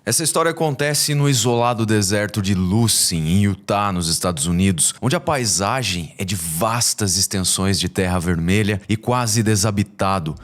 Essa história acontece no isolado deserto de Lucin, em Utah, nos Estados Unidos, onde a paisagem é de vastas extensões de terra vermelha e quase desabitado.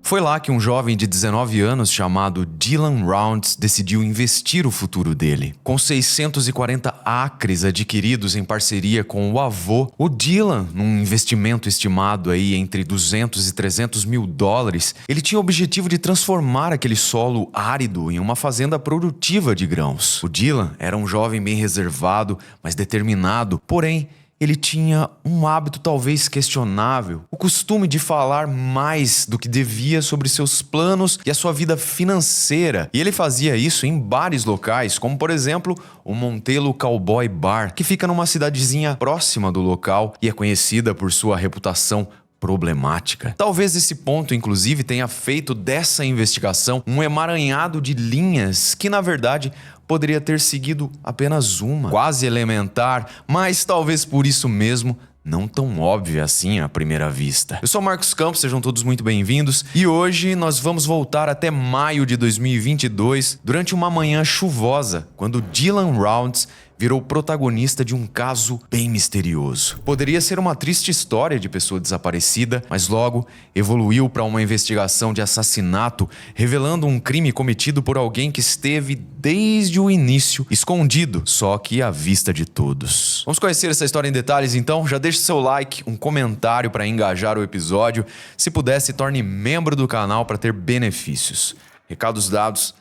Foi lá que um jovem de 19 anos chamado Dylan Rounds decidiu investir o futuro dele. Com 640 acres adquiridos em parceria com o avô, o Dylan, num investimento estimado aí entre 200 e 300 mil dólares, ele tinha o objetivo de transformar aquele solo árido em uma fazenda produtiva de grãos. O Dylan era um jovem bem reservado, mas determinado, porém, ele tinha um hábito talvez questionável, o costume de falar mais do que devia sobre seus planos e a sua vida financeira. E ele fazia isso em bares locais, como por exemplo o Montelo Cowboy Bar, que fica numa cidadezinha próxima do local e é conhecida por sua reputação problemática. Talvez esse ponto, inclusive, tenha feito dessa investigação um emaranhado de linhas que, na verdade, poderia ter seguido apenas uma, quase elementar, mas talvez por isso mesmo não tão óbvia assim à primeira vista. Eu sou Marcos Campos, sejam todos muito bem-vindos e hoje nós vamos voltar até maio de 2022 durante uma manhã chuvosa, quando Dylan Rounds virou protagonista de um caso bem misterioso. Poderia ser uma triste história de pessoa desaparecida, mas logo evoluiu para uma investigação de assassinato, revelando um crime cometido por alguém que esteve desde o início escondido, só que à vista de todos. Vamos conhecer essa história em detalhes então? Já deixe seu like, um comentário para engajar o episódio. Se puder, se torne membro do canal para ter benefícios. Recados dados,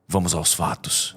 vamos aos fatos.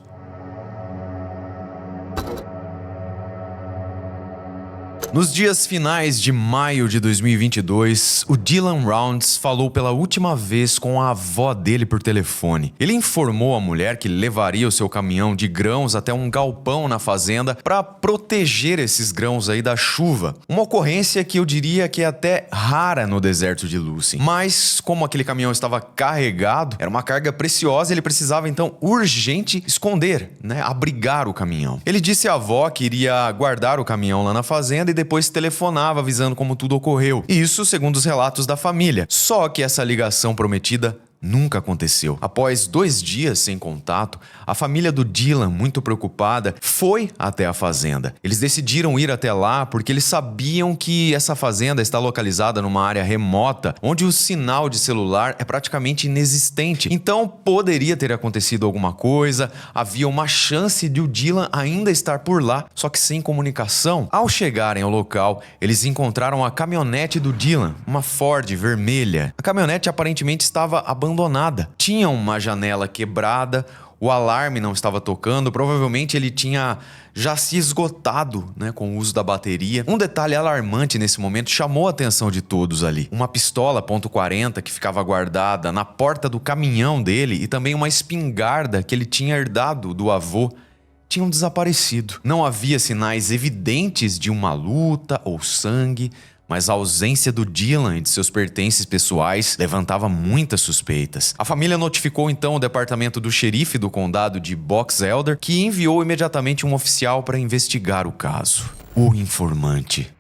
Nos dias finais de maio de 2022, o Dylan Rounds falou pela última vez com a avó dele por telefone. Ele informou a mulher que levaria o seu caminhão de grãos até um galpão na fazenda para proteger esses grãos aí da chuva. Uma ocorrência que eu diria que é até rara no deserto de Lucin. Mas, como aquele caminhão estava carregado, era uma carga preciosa e ele precisava então urgente esconder, abrigar o caminhão. Ele disse à avó que iria guardar o caminhão lá na fazenda e depois telefonava avisando como tudo ocorreu. Isso segundo os relatos da família. Só que essa ligação prometida nunca aconteceu. Após 2 dias sem contato, a família do Dylan, muito preocupada, foi até a fazenda. Eles decidiram ir até lá porque eles sabiam que essa fazenda está localizada numa área remota, onde o sinal de celular é praticamente inexistente. Então poderia ter acontecido alguma coisa, havia uma chance de o Dylan ainda estar por lá, só que sem comunicação. Ao chegarem ao local, eles encontraram a caminhonete do Dylan, uma Ford vermelha. A caminhonete aparentemente estava abandonada. Tinha uma janela quebrada, o alarme não estava tocando, provavelmente ele tinha já se esgotado, com o uso da bateria. Um detalhe alarmante nesse momento chamou a atenção de todos ali. Uma pistola .40 que ficava guardada na porta do caminhão dele e também uma espingarda que ele tinha herdado do avô tinham desaparecido. Não havia sinais evidentes de uma luta ou sangue, mas a ausência do Dylan e de seus pertences pessoais levantava muitas suspeitas. A família notificou então o departamento do xerife do condado de Box Elder, que enviou imediatamente um oficial para investigar o caso. O informante.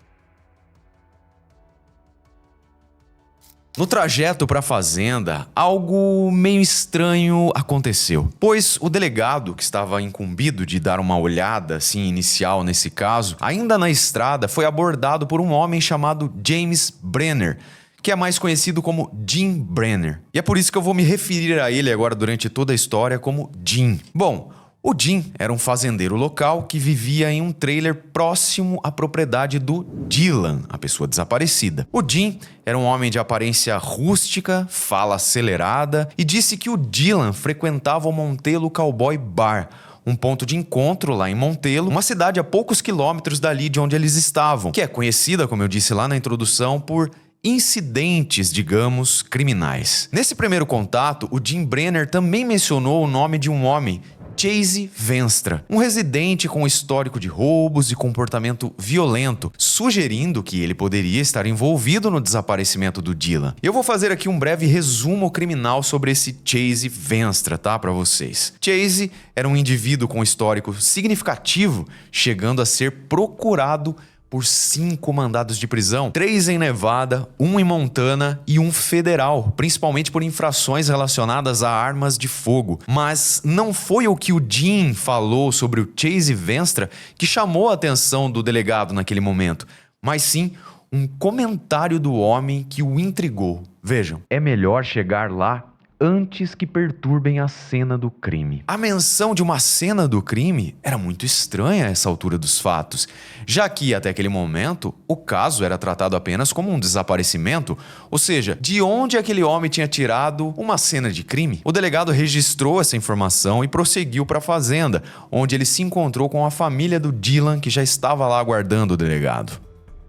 No trajeto para a fazenda, algo meio estranho aconteceu, pois o delegado, que estava incumbido de dar uma olhada assim inicial nesse caso, ainda na estrada foi abordado por um homem chamado James Brenner, que é mais conhecido como Jim Brenner. E é por isso que eu vou me referir a ele agora durante toda a história como Jim. Bom, o Jim era um fazendeiro local que vivia em um trailer próximo à propriedade do Dylan, a pessoa desaparecida. O Jim era um homem de aparência rústica, fala acelerada e disse que o Dylan frequentava o Montelo Cowboy Bar, um ponto de encontro lá em Montelo, uma cidade a poucos quilômetros dali de onde eles estavam, que é conhecida, como eu disse lá na introdução, por incidentes, digamos, criminais. Nesse primeiro contato, o Jim Brenner também mencionou o nome de um homem, Chase Venstra, um residente com histórico de roubos e comportamento violento, sugerindo que ele poderia estar envolvido no desaparecimento do Dylan. Eu vou fazer aqui um breve resumo criminal sobre esse Chase Venstra, tá, para vocês. Chase era um indivíduo com histórico significativo, chegando a ser procurado por 5 mandados de prisão, 3 em Nevada, 1 em Montana e 1 federal, principalmente por infrações relacionadas a armas de fogo. Mas não foi o que o Dean falou sobre o Chase Venstra que chamou a atenção do delegado naquele momento, mas sim um comentário do homem que o intrigou. Vejam, é melhor chegar lá antes que perturbem a cena do crime. A menção de uma cena do crime era muito estranha a essa altura dos fatos, já que até aquele momento o caso era tratado apenas como um desaparecimento, ou seja, de onde aquele homem tinha tirado uma cena de crime? O delegado registrou essa informação e prosseguiu para a fazenda, onde ele se encontrou com a família do Dylan, que já estava lá aguardando o delegado.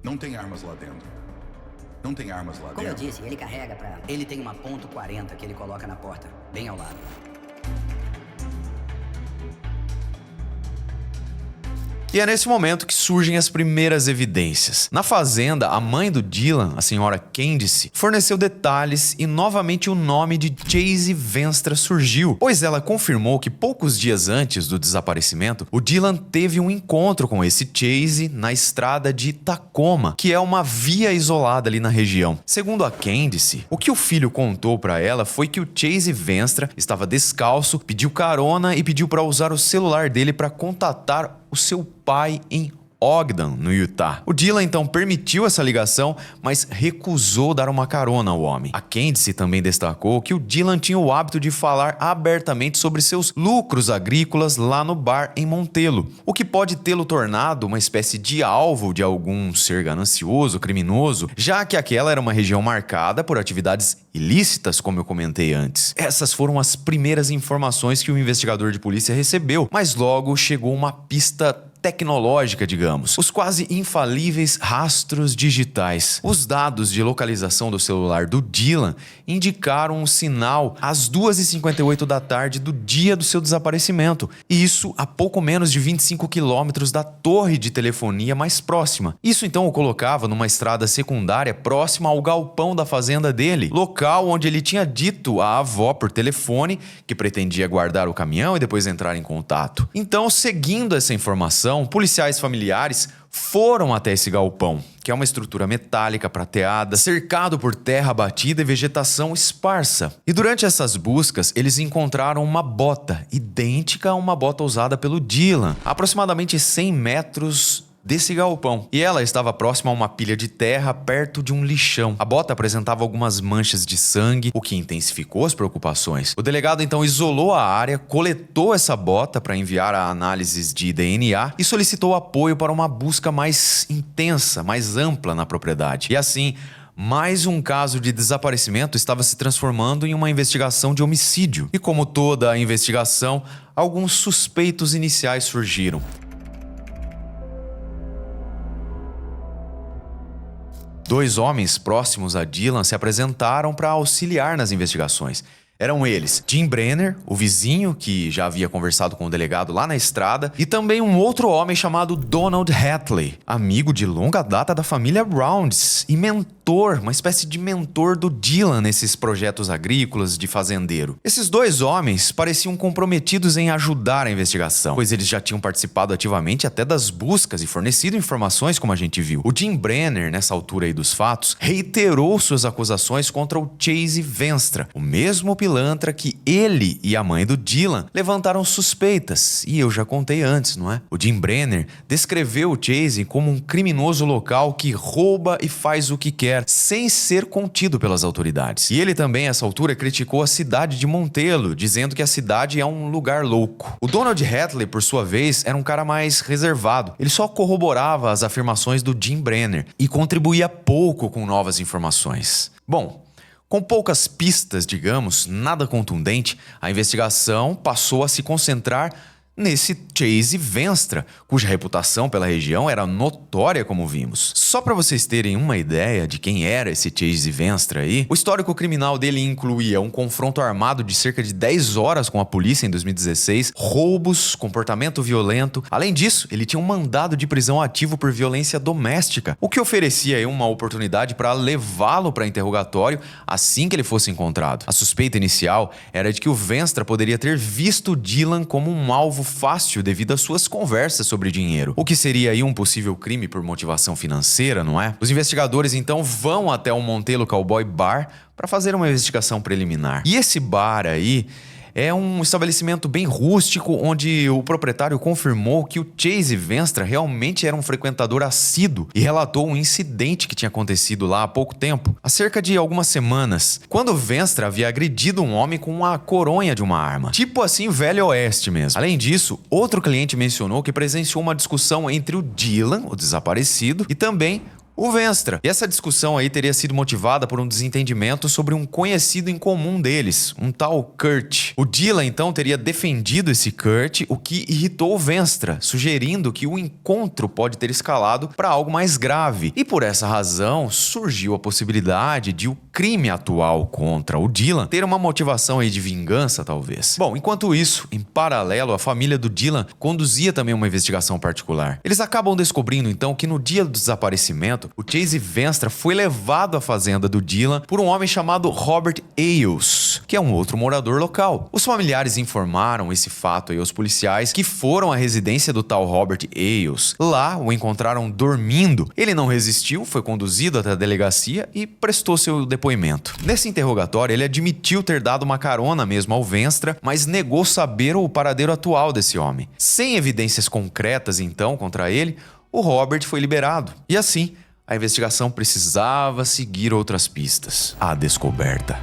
Não tem armas lá dentro. Não tem armas lá Como eu dentro. disse, ele carrega pra... Ele tem uma .40 que ele coloca na porta, bem ao lado. E é nesse momento que surgem as primeiras evidências. Na fazenda, a mãe do Dylan, a senhora Candice, forneceu detalhes e novamente o nome de Chase Venstra surgiu, pois ela confirmou que poucos dias antes do desaparecimento, o Dylan teve um encontro com esse Chase na estrada de Tacoma, que é uma via isolada ali na região. Segundo a Candice, o que o filho contou para ela foi que o Chase Venstra estava descalço, pediu carona e pediu para usar o celular dele para contatar o seu pai em Ogden, no Utah. O Dylan então permitiu essa ligação, mas recusou dar uma carona ao homem. A Candice também destacou que o Dylan tinha o hábito de falar abertamente sobre seus lucros agrícolas lá no bar em Montelo, o que pode tê-lo tornado uma espécie de alvo de algum ser ganancioso, criminoso, já que aquela era uma região marcada por atividades ilícitas, como eu comentei antes. Essas foram as primeiras informações que o investigador de polícia recebeu, mas logo chegou uma pista tecnológica, digamos. Os quase infalíveis rastros digitais. Os dados de localização do celular do Dylan indicaram um sinal às 2h58 da tarde do dia do seu desaparecimento. E isso a pouco menos de 25 quilômetros da torre de telefonia mais próxima. Isso então o colocava numa estrada secundária próxima ao galpão da fazenda dele, local onde ele tinha dito à avó por telefone que pretendia guardar o caminhão e depois entrar em contato. Então, seguindo essa informação, policiais familiares foram até esse galpão, que é uma estrutura metálica prateada, cercado por terra batida e vegetação esparsa. E durante essas buscas, eles encontraram uma bota, idêntica a uma bota usada pelo Dylan, a aproximadamente 100 metros desse galpão. E ela estava próxima a uma pilha de terra perto de um lixão. A bota apresentava algumas manchas de sangue, o que intensificou as preocupações. O delegado então isolou a área, coletou essa bota para enviar a análises de DNA e solicitou apoio para uma busca mais intensa, mais ampla na propriedade. E assim, mais um caso de desaparecimento estava se transformando em uma investigação de homicídio. E como toda a investigação, alguns suspeitos iniciais surgiram. Dois homens próximos a Dylan se apresentaram para auxiliar nas investigações. Eram eles Jim Brenner, o vizinho que já havia conversado com o delegado lá na estrada, e também um outro homem chamado Donald Hatley, amigo de longa data da família Rounds e mentor, uma espécie de mentor do Dylan nesses projetos agrícolas de fazendeiro. Esses dois homens pareciam comprometidos em ajudar a investigação, pois eles já tinham participado ativamente até das buscas e fornecido informações, como a gente viu. O Jim Brenner, nessa altura aí dos fatos, reiterou suas acusações contra o Chase Venstra, o mesmo pilantra que ele e a mãe do Dylan levantaram suspeitas, e eu já contei antes, não é? O Jim Brenner descreveu o Chase como um criminoso local que rouba e faz o que quer, sem ser contido pelas autoridades. E ele também, a essa altura, criticou a cidade de Montelo, dizendo que a cidade é um lugar louco. O Donald Hatley, por sua vez, era um cara mais reservado. Ele só corroborava as afirmações do Jim Brenner e contribuía pouco com novas informações. Bom, com poucas pistas, digamos, nada contundente, a investigação passou a se concentrar nesse Chase Venstra, cuja reputação pela região era notória, como vimos. Só para vocês terem uma ideia de quem era esse Chase Venstra aí, o histórico criminal dele incluía um confronto armado de cerca de 10 horas com a polícia em 2016, roubos, comportamento violento. Além disso, ele tinha um mandado de prisão ativo por violência doméstica, o que oferecia aí uma oportunidade para levá-lo para interrogatório assim que ele fosse encontrado. A suspeita inicial era de que o Venstra poderia ter visto Dylan como um alvo fácil devido às suas conversas sobre dinheiro, o que seria aí um possível crime por motivação financeira, não é? Os investigadores então vão até o Montello Cowboy Bar para fazer uma investigação preliminar. E esse bar aí é um estabelecimento bem rústico, onde o proprietário confirmou que o Chase Venstra realmente era um frequentador assíduo e relatou um incidente que tinha acontecido lá há pouco tempo, há cerca de algumas semanas, quando o Venstra havia agredido um homem com a coronha de uma arma. Tipo assim, Velho Oeste mesmo. Além disso, outro cliente mencionou que presenciou uma discussão entre o Dylan, o desaparecido, e também o Venstra. E essa discussão aí teria sido motivada por um desentendimento sobre um conhecido em comum deles, um tal Kurt. O Dylan então teria defendido esse Kurt, o que irritou o Venstra, sugerindo que o encontro pode ter escalado para algo mais grave. E por essa razão surgiu a possibilidade de o crime atual contra o Dylan ter uma motivação aí de vingança, talvez. Bom, enquanto isso, em paralelo, a família do Dylan conduzia também uma investigação particular. Eles acabam descobrindo então que no dia do desaparecimento, o Chase Venstra foi levado à fazenda do Dylan por um homem chamado Robert Ailes, que é um outro morador local. Os familiares informaram esse fato aí aos policiais, que foram à residência do tal Robert Ailes. Lá o encontraram dormindo. Ele não resistiu, foi conduzido até a delegacia e prestou seu depoimento. Nesse interrogatório, ele admitiu ter dado uma carona mesmo ao Venstra, mas negou saber o paradeiro atual desse homem. Sem evidências concretas, então, contra ele, o Robert foi liberado. E assim, a investigação precisava seguir outras pistas. A descoberta.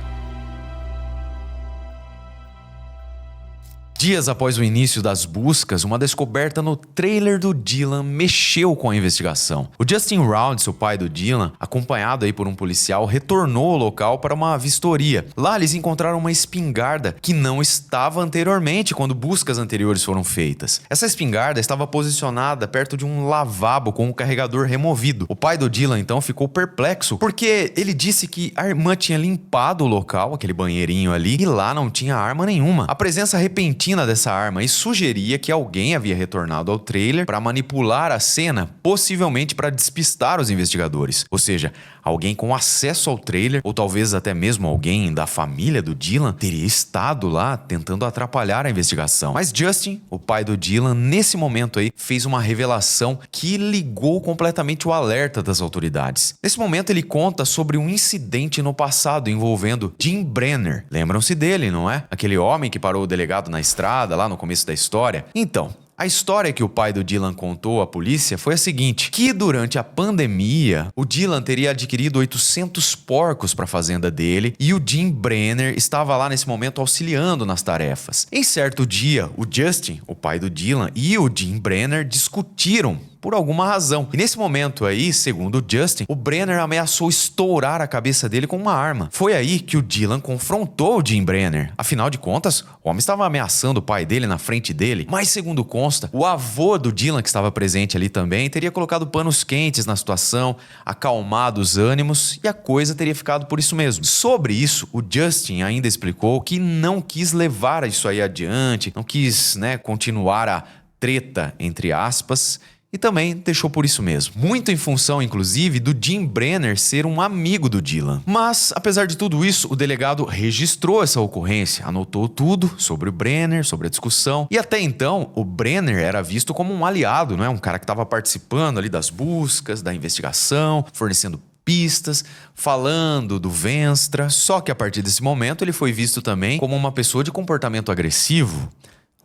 Dias após o início das buscas, uma descoberta no trailer do Dylan mexeu com a investigação. O Justin Rounds, o pai do Dylan, acompanhado aí por um policial, retornou ao local para uma vistoria. Lá eles encontraram uma espingarda que não estava anteriormente quando buscas anteriores foram feitas. Essa espingarda estava posicionada perto de um lavabo com um carregador removido. O pai do Dylan então ficou perplexo, porque ele disse que a irmã tinha limpado o local, aquele banheirinho ali, e lá não tinha arma nenhuma. A presença repentina dessa arma e sugeria que alguém havia retornado ao trailer para manipular a cena, possivelmente para despistar os investigadores. Ou seja, alguém com acesso ao trailer, ou talvez até mesmo alguém da família do Dylan, teria estado lá tentando atrapalhar a investigação. Mas Justin, o pai do Dylan, nesse momento aí, fez uma revelação que ligou completamente o alerta das autoridades. Nesse momento ele conta sobre um incidente no passado envolvendo Jim Brenner. Lembram-se dele, não é? Aquele homem que parou o delegado na estrada lá no começo da história. Então, a história que o pai do Dylan contou à polícia foi a seguinte, que durante a pandemia, o Dylan teria adquirido 800 porcos para a fazenda dele e o Jim Brenner estava lá nesse momento auxiliando nas tarefas. Em certo dia, o Justin, o pai do Dylan, e o Jim Brenner discutiram por alguma razão. E nesse momento aí, segundo o Justin, o Brenner ameaçou estourar a cabeça dele com uma arma. Foi aí que o Dylan confrontou o Jim Brenner. Afinal de contas, o homem estava ameaçando o pai dele na frente dele. Mas segundo consta, o avô do Dylan, que estava presente ali também, teria colocado panos quentes na situação, acalmado os ânimos e a coisa teria ficado por isso mesmo. Sobre isso, o Justin ainda explicou que não quis levar isso aí adiante, não quis, continuar a treta, entre aspas, e também deixou por isso mesmo. Muito em função, inclusive, do Jim Brenner ser um amigo do Dylan. Mas, apesar de tudo isso, o delegado registrou essa ocorrência, anotou tudo sobre o Brenner, sobre a discussão. E até então, o Brenner era visto como um aliado, não é? Um cara que estava participando ali das buscas, da investigação, fornecendo pistas, falando do Venstra. Só que a partir desse momento, ele foi visto também como uma pessoa de comportamento agressivo.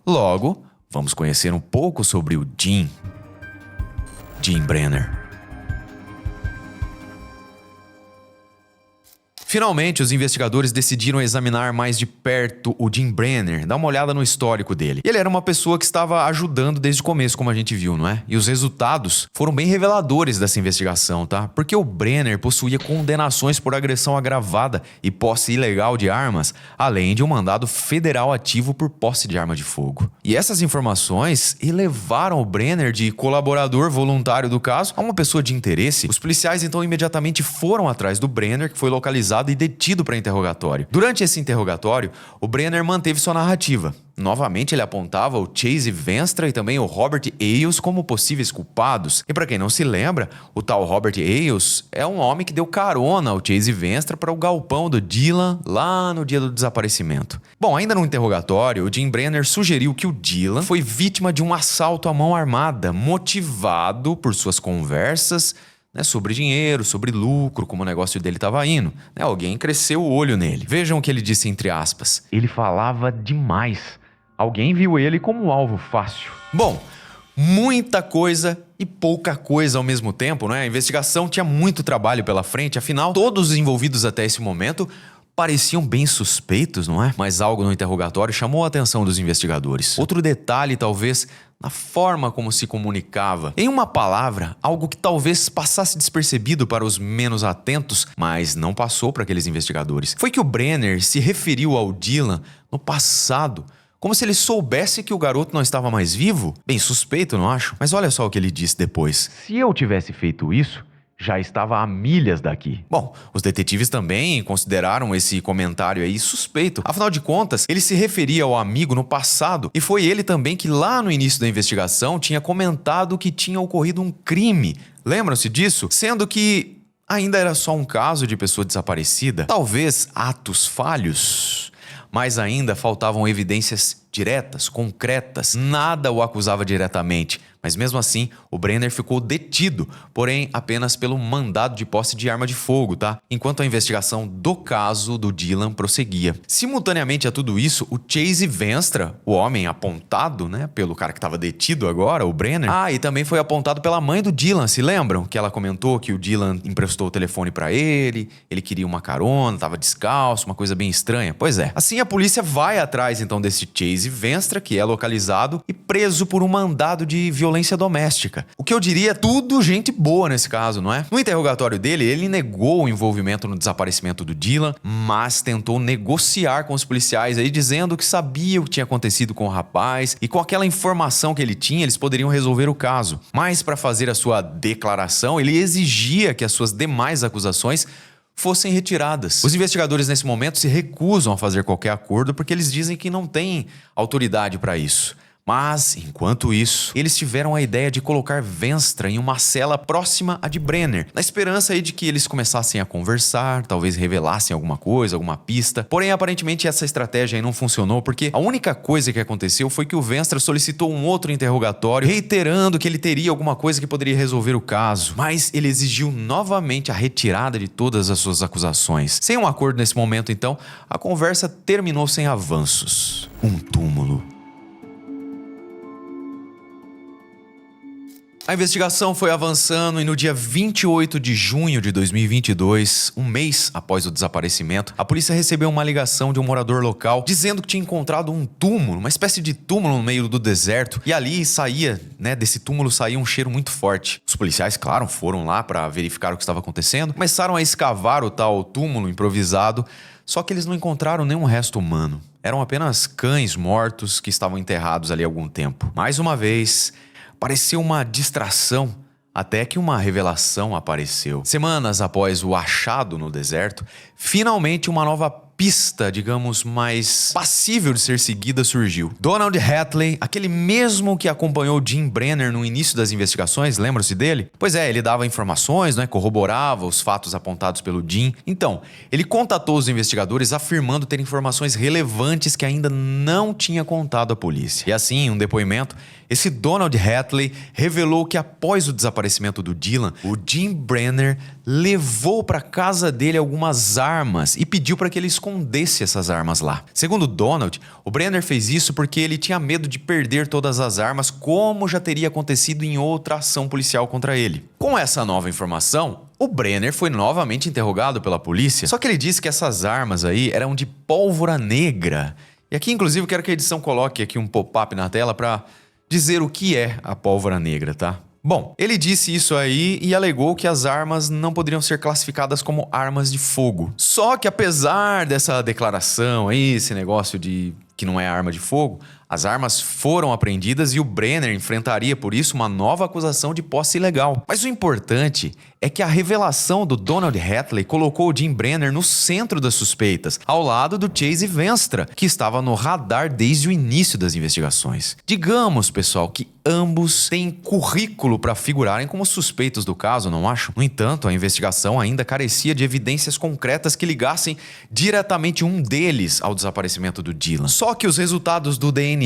Logo, vamos conhecer um pouco sobre o Jim Brenner. Finalmente, os investigadores decidiram examinar mais de perto o Jim Brenner, dar uma olhada no histórico dele. Ele era uma pessoa que estava ajudando desde o começo, como a gente viu, não é? E os resultados foram bem reveladores dessa investigação, tá? Porque o Brenner possuía condenações por agressão agravada e posse ilegal de armas, além de um mandado federal ativo por posse de arma de fogo. E essas informações elevaram o Brenner de colaborador voluntário do caso a uma pessoa de interesse. Os policiais então imediatamente foram atrás do Brenner, que foi localizado e detido para interrogatório. Durante esse interrogatório, o Brenner manteve sua narrativa. Novamente, ele apontava o Chase Venstra e também o Robert Ailes como possíveis culpados. E para quem não se lembra, o tal Robert Ailes é um homem que deu carona ao Chase Venstra para o galpão do Dylan lá no dia do desaparecimento. Bom, ainda no interrogatório, o Jim Brenner sugeriu que o Dylan foi vítima de um assalto à mão armada, motivado por suas conversas sobre dinheiro, sobre lucro, como o negócio dele estava indo. Alguém cresceu o olho nele. Vejam o que ele disse entre aspas. Ele falava demais. Alguém viu ele como um alvo fácil. Bom, muita coisa e pouca coisa ao mesmo tempo, né? A investigação tinha muito trabalho pela frente, afinal, todos os envolvidos até esse momento pareciam bem suspeitos, não é? Mas algo no interrogatório chamou a atenção dos investigadores. Outro detalhe, talvez, na forma como se comunicava. Em uma palavra, algo que talvez passasse despercebido para os menos atentos, mas não passou para aqueles investigadores. Foi que o Brenner se referiu ao Dylan no passado, como se ele soubesse que o garoto não estava mais vivo. Bem suspeito, não acho? Mas olha só o que ele disse depois. Se eu tivesse feito isso, já estava a milhas daqui. Bom, os detetives também consideraram esse comentário aí suspeito. Afinal de contas, ele se referia ao amigo no passado e foi ele também que lá no início da investigação tinha comentado que tinha ocorrido um crime. Lembram-se disso? Sendo que ainda era só um caso de pessoa desaparecida. Talvez atos falhos, mas ainda faltavam evidências diretas, concretas. Nada o acusava diretamente. Mas mesmo assim, o Brenner ficou detido, porém apenas pelo mandado de posse de arma de fogo, tá? Enquanto a investigação do caso do Dylan prosseguia. Simultaneamente a tudo isso, o Chase Venstra, o homem apontado, pelo cara que estava detido agora, o Brenner. E também foi apontado pela mãe do Dylan, se lembram? Que ela comentou que o Dylan emprestou o telefone pra ele queria uma carona, tava descalço, uma coisa bem estranha. Pois é. Assim a polícia vai atrás então desse Chase Venstra, que é localizado e preso por um mandado de violência doméstica. O que eu diria, tudo gente boa nesse caso, não é? No interrogatório dele, ele negou o envolvimento no desaparecimento do Dylan, mas tentou negociar com os policiais aí, dizendo que sabia o que tinha acontecido com o rapaz e com aquela informação que ele tinha, eles poderiam resolver o caso. Mas para fazer a sua declaração, ele exigia que as suas demais acusações fossem retiradas. Os investigadores nesse momento se recusam a fazer qualquer acordo porque eles dizem que não têm autoridade para isso. Mas, enquanto isso, eles tiveram a ideia de colocar Venstra em uma cela próxima à de Brenner, na esperança aí de que eles começassem a conversar, talvez revelassem alguma coisa, alguma pista. Porém, aparentemente essa estratégia aí não funcionou, porque a única coisa que aconteceu foi que o Venstra solicitou um outro interrogatório, reiterando que ele teria alguma coisa que poderia resolver o caso. Mas ele exigiu novamente a retirada de todas as suas acusações. Sem um acordo nesse momento, então, a conversa terminou sem avanços. Um túmulo. A investigação foi avançando e no dia 28 de junho de 2022, um mês após o desaparecimento, a polícia recebeu uma ligação de um morador local dizendo que tinha encontrado um túmulo, uma espécie de túmulo no meio do deserto, e ali saía, desse túmulo saía um cheiro muito forte. Os policiais, claro, foram lá para verificar o que estava acontecendo, começaram a escavar o tal túmulo improvisado, só que eles não encontraram nenhum resto humano. Eram apenas cães mortos que estavam enterrados ali há algum tempo. Mais uma vez, pareceu uma distração, até que uma revelação apareceu. Semanas após o achado no deserto, finalmente uma nova pista, digamos, mais passível de ser seguida surgiu. Donald Hatley, aquele mesmo que acompanhou Jim Brenner no início das investigações, lembram-se dele? Pois é, ele dava informações, corroborava os fatos apontados pelo Jim. Então, ele contatou os investigadores afirmando ter informações relevantes que ainda não tinha contado à polícia. E assim, em um depoimento, esse Donald Hatley revelou que após o desaparecimento do Dylan, o Jim Brenner levou para casa dele algumas armas e pediu para que ele escondesse essas armas lá. Segundo Donald, o Brenner fez isso porque ele tinha medo de perder todas as armas, como já teria acontecido em outra ação policial contra ele. Com essa nova informação, O Brenner foi novamente interrogado pela polícia, só que ele disse que essas armas aí eram de pólvora negra. E aqui, inclusive, eu quero que a edição coloque aqui um pop-up na tela para dizer o que é a pólvora negra, tá? Bom, ele disse isso aí e alegou que as armas não poderiam ser classificadas como armas de fogo. Só que apesar dessa declaração aí, esse negócio de que não é arma de fogo, as armas foram apreendidas e o Brenner enfrentaria por isso uma nova acusação de posse ilegal. Mas o importante é que a revelação do Donald Hatley colocou o Jim Brenner no centro das suspeitas, ao lado do Chase Venstra, que estava no radar desde o início das investigações. Digamos, pessoal, que ambos têm currículo para figurarem como suspeitos do caso, não acham? No entanto, a investigação ainda carecia de evidências concretas que ligassem diretamente um deles ao desaparecimento do Dylan. Só que os resultados do DNA,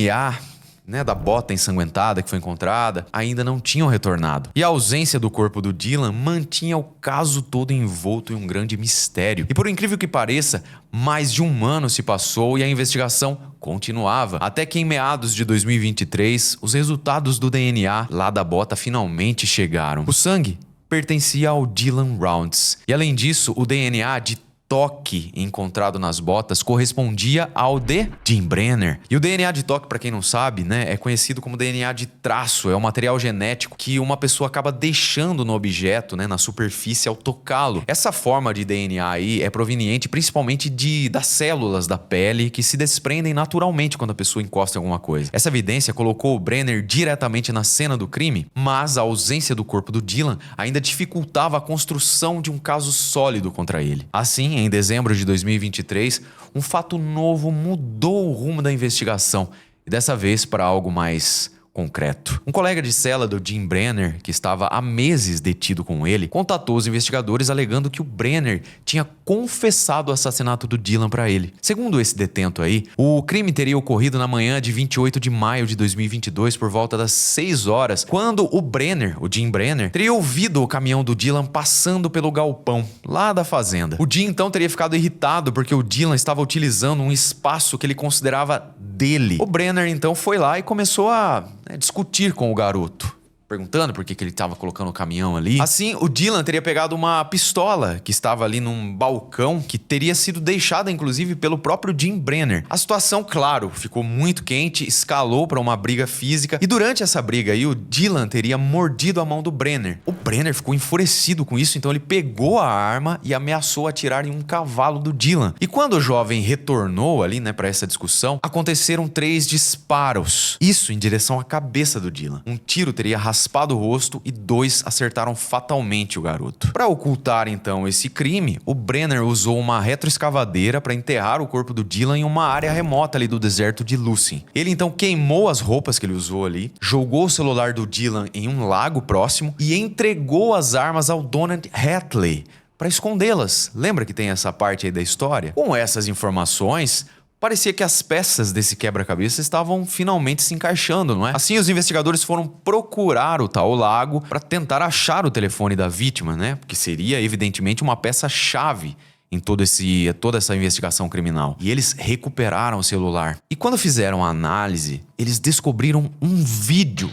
da bota ensanguentada que foi encontrada, ainda não tinham retornado. E a ausência do corpo do Dylan mantinha o caso todo envolto em um grande mistério. E por incrível que pareça, mais de um ano se passou e a investigação continuava. Até que em meados de 2023, os resultados do DNA lá da bota finalmente chegaram. O sangue pertencia ao Dylan Rounds. E além disso, o DNA de toque encontrado nas botas correspondia ao de Jim Brenner. E o DNA de toque, para quem não sabe, é conhecido como DNA de traço. É um material genético que uma pessoa acaba deixando no objeto, na superfície ao tocá-lo. Essa forma de DNA aí é proveniente principalmente das células da pele que se desprendem naturalmente quando a pessoa encosta em alguma coisa. Essa evidência colocou o Brenner diretamente na cena do crime, mas a ausência do corpo do Dylan ainda dificultava a construção de um caso sólido contra ele. Assim, em dezembro de 2023, um fato novo mudou o rumo da investigação, e dessa vez para algo mais concreto. Um colega de cela do Jim Brenner, que estava há meses detido com ele, contatou os investigadores alegando que o Brenner tinha confessado o assassinato do Dylan para ele. Segundo esse detento aí, o crime teria ocorrido na manhã de 28 de maio de 2022 por volta das 6 horas, quando o Jim Brenner, teria ouvido o caminhão do Dylan passando pelo galpão, lá da fazenda. O Jim então teria ficado irritado porque o Dylan estava utilizando um espaço que ele considerava dele. O Brenner então foi lá e começou a discutir com o garoto, perguntando por que ele estava colocando o caminhão ali. Assim, o Dylan teria pegado uma pistola que estava ali num balcão, que teria sido deixada inclusive pelo próprio Jim Brenner. A situação, claro, ficou muito quente, escalou para uma briga física, e durante essa briga aí o Dylan teria mordido a mão do Brenner. O Brenner ficou enfurecido com isso, então ele pegou a arma e ameaçou atirar em um cavalo do Dylan. E quando o jovem retornou ali, para essa discussão, aconteceram 3 disparos. Isso em direção à cabeça do Dylan. Um tiro teria raspado o rosto e 2 acertaram fatalmente o garoto. Para ocultar então esse crime, o Brenner usou uma retroescavadeira para enterrar o corpo do Dylan em uma área remota ali do deserto de Lucin. Ele então queimou as roupas que ele usou ali, jogou o celular do Dylan em um lago próximo e entregou as armas ao Donald Hatley para escondê-las. Lembra que tem essa parte aí da história? Com essas informações, parecia que as peças desse quebra-cabeça estavam finalmente se encaixando, não é? Assim, os investigadores foram procurar o tal lago para tentar achar o telefone da vítima, Porque seria, evidentemente, uma peça-chave em toda essa investigação criminal. E eles recuperaram o celular. E quando fizeram a análise, eles descobriram um vídeo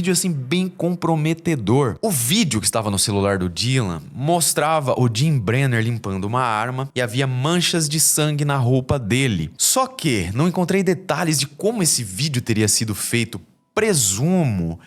assim bem comprometedor. O vídeo que estava no celular do Dylan mostrava o Jim Brenner limpando uma arma e havia manchas de sangue na roupa dele. Só que não encontrei detalhes de como esse vídeo teria sido feito. Presumo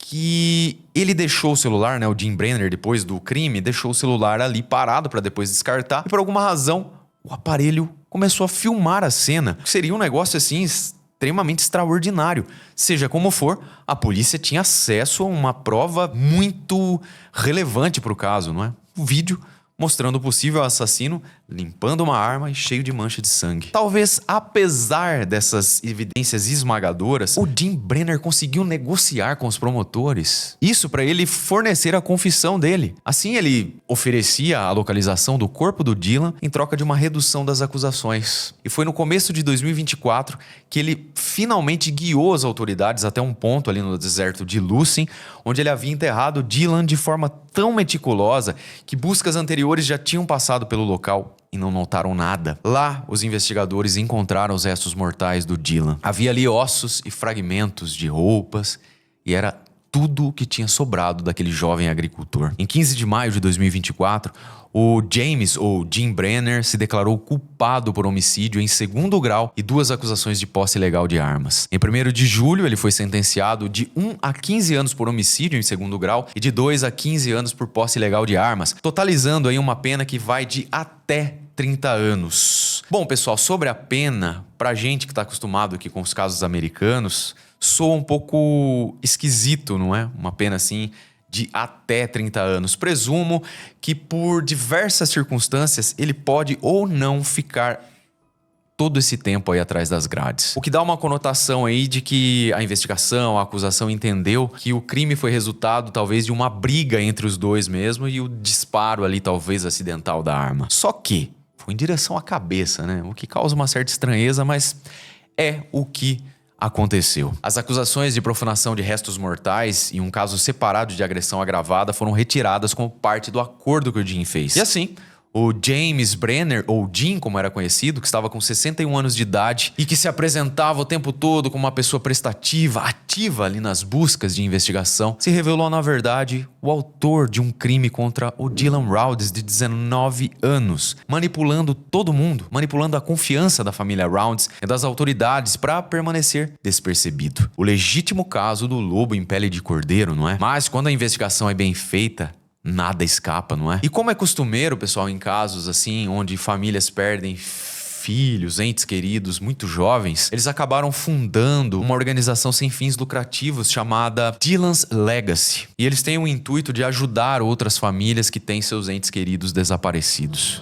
que ele deixou o celular, o Jim Brenner, depois do crime, deixou o celular ali parado para depois descartar. E por alguma razão, o aparelho começou a filmar a cena. Seria um negócio assim extremamente extraordinário. Seja como for, a polícia tinha acesso a uma prova muito relevante para o caso, não é? O vídeo mostrando o possível assassino limpando uma arma e cheio de mancha de sangue. Talvez, apesar dessas evidências esmagadoras, o Jim Brenner conseguiu negociar com os promotores. Isso para ele fornecer a confissão dele. Assim, ele oferecia a localização do corpo do Dylan em troca de uma redução das acusações. E foi no começo de 2024 que ele finalmente guiou as autoridades até um ponto ali no deserto de Lucin, onde ele havia enterrado Dylan de forma tão meticulosa que buscas anteriores já tinham passado pelo local e não notaram nada. Lá, os investigadores encontraram os restos mortais do Dylan. Havia ali ossos e fragmentos de roupas e era tudo o que tinha sobrado daquele jovem agricultor. Em 15 de maio de 2024, o James, ou Jim Brenner, se declarou culpado por homicídio em segundo grau e 2 acusações de posse ilegal de armas. Em 1º de julho, ele foi sentenciado de 1 a 15 anos por homicídio em segundo grau e de 2 a 15 anos por posse ilegal de armas, totalizando aí uma pena que vai de até 30 anos. Bom, pessoal, sobre a pena, pra gente que tá acostumado aqui com os casos americanos, soa um pouco esquisito, não é? Uma pena assim de até 30 anos. Presumo que por diversas circunstâncias ele pode ou não ficar todo esse tempo aí atrás das grades. O que dá uma conotação aí de que a investigação, a acusação entendeu que o crime foi resultado talvez de uma briga entre os dois mesmo e o disparo ali talvez acidental da arma. Só que foi em direção à cabeça, né? O que causa uma certa estranheza, mas é o que aconteceu. As acusações de profanação de restos mortais e um caso separado de agressão agravada foram retiradas como parte do acordo que o Jim fez. E assim, o James Brenner, ou Jim como era conhecido, que estava com 61 anos de idade e que se apresentava o tempo todo como uma pessoa prestativa, ativa ali nas buscas de investigação, se revelou na verdade o autor de um crime contra o Dylan Rounds de 19 anos, manipulando todo mundo, manipulando a confiança da família Rounds e das autoridades para permanecer despercebido. O legítimo caso do lobo em pele de cordeiro, não é? Mas quando a investigação é bem feita, nada escapa, não é? E como é costumeiro, pessoal, em casos assim, onde famílias perdem filhos, entes queridos muito jovens, eles acabaram fundando uma organização sem fins lucrativos chamada Dylan's Legacy. E eles têm o intuito de ajudar outras famílias que têm seus entes queridos desaparecidos.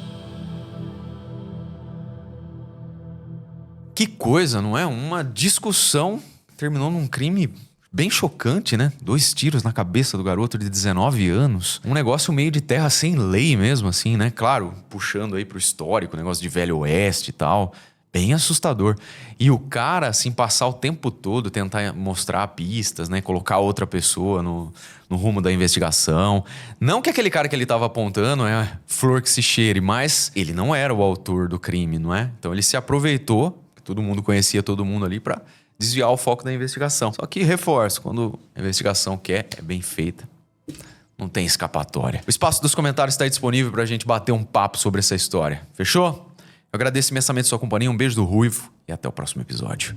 Que coisa, não é? Uma discussão terminou num crime bem chocante, né? 2 tiros na cabeça do garoto de 19 anos. Um negócio meio de terra sem lei mesmo, assim, né? Claro, puxando aí pro histórico, negócio de Velho Oeste e tal. Bem assustador. E o cara, assim, passar o tempo todo, tentar mostrar pistas, né? Colocar outra pessoa no rumo da investigação. Não que aquele cara que ele tava apontando é flor que se cheire, mas ele não era o autor do crime, não é? Então ele se aproveitou, todo mundo conhecia todo mundo ali, pra desviar o foco da investigação. Só que, reforço, quando a investigação é bem feita, não tem escapatória. O espaço dos comentários está aí disponível pra gente bater um papo sobre essa história. Fechou? Eu agradeço imensamente a sua companhia, um beijo do Ruivo e até o próximo episódio.